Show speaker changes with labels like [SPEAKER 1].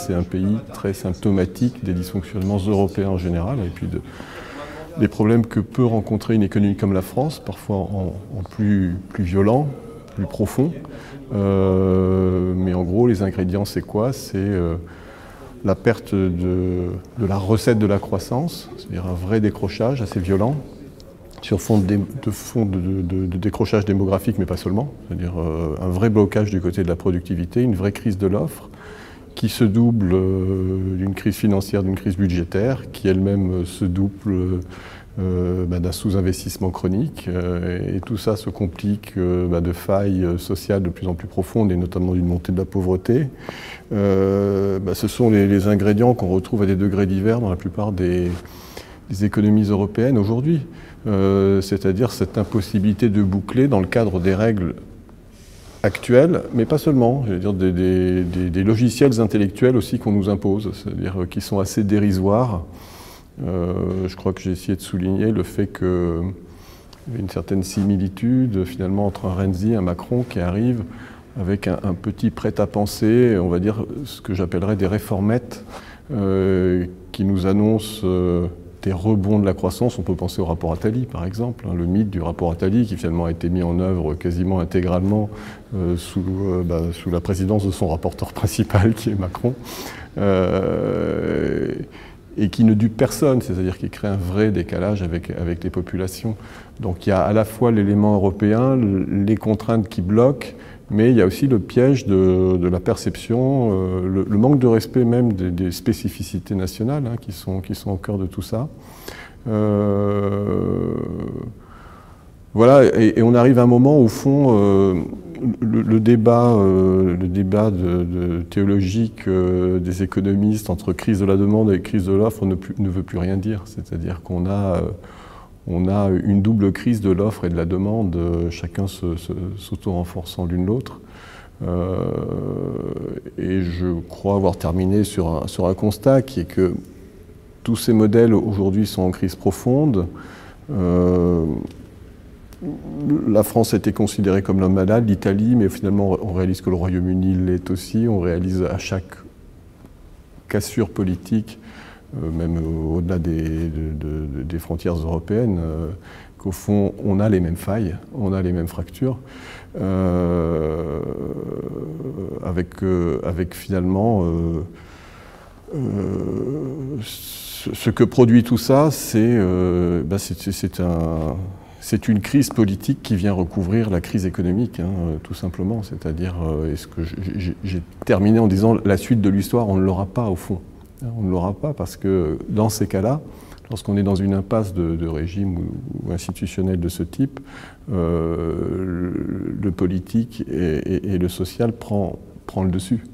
[SPEAKER 1] c'est un pays très symptomatique des dysfonctionnements européens en général, et puis des problèmes que peut rencontrer une économie comme la France, parfois en plus violent, plus profond. Mais en gros, les ingrédients, c'est quoi? C'est la perte de la recette de la croissance, c'est-à-dire un vrai décrochage assez violent, sur fond de décrochage démographique, mais pas seulement, c'est-à-dire un vrai blocage du côté de la productivité, une vraie crise de l'offre, qui se double d'une crise financière, d'une crise budgétaire, qui elle-même se double d'un sous-investissement chronique. Et tout ça se complique de failles sociales de plus en plus profondes, et notamment d'une montée de la pauvreté. Ce sont les ingrédients qu'on retrouve à des degrés divers dans la plupart des économies européennes aujourd'hui. C'est-à-dire cette impossibilité de boucler dans le cadre des règles actuelles, mais pas seulement, je veux dire des logiciels intellectuels aussi qu'on nous impose, c'est-à-dire qui sont assez dérisoires. Je crois que j'ai essayé de souligner le fait qu'il y avait une certaine similitude finalement entre un Renzi et un Macron qui arrive avec un petit prêt-à-penser, on va dire ce que j'appellerais des réformettes qui nous annoncent des rebonds de la croissance. On peut penser au rapport Attali, par exemple, le mythe du rapport Attali qui finalement a été mis en œuvre quasiment intégralement sous la présidence de son rapporteur principal, qui est Macron, et qui ne dupe personne, c'est-à-dire qui crée un vrai décalage avec les populations. Donc il y a à la fois l'élément européen, les contraintes qui bloquent, mais il y a aussi le piège de la perception, le manque de respect même des spécificités nationales qui sont au cœur de tout ça. Voilà, et on arrive à un moment, au fond, le débat théologique des économistes entre crise de la demande et crise de l'offre ne veut plus rien dire. C'est-à-dire qu'on a une double crise de l'offre et de la demande, chacun s'auto-renforçant l'une l'autre. Et je crois avoir terminé sur un constat qui est que tous ces modèles aujourd'hui sont en crise profonde. La France a été considérée comme l'homme malade, l'Italie, mais finalement on réalise que le Royaume-Uni l'est aussi. On réalise à chaque cassure politique, même au-delà des frontières européennes, qu'au fond, on a les mêmes failles, on a les mêmes fractures, avec finalement ce que produit tout ça, c'est une crise politique qui vient recouvrir la crise économique, tout simplement. C'est-à-dire, j'ai terminé en disant la suite de l'histoire, on ne l'aura pas au fond. On ne l'aura pas parce que dans ces cas-là, lorsqu'on est dans une impasse de régime ou institutionnel de ce type, le politique et le social prend le dessus.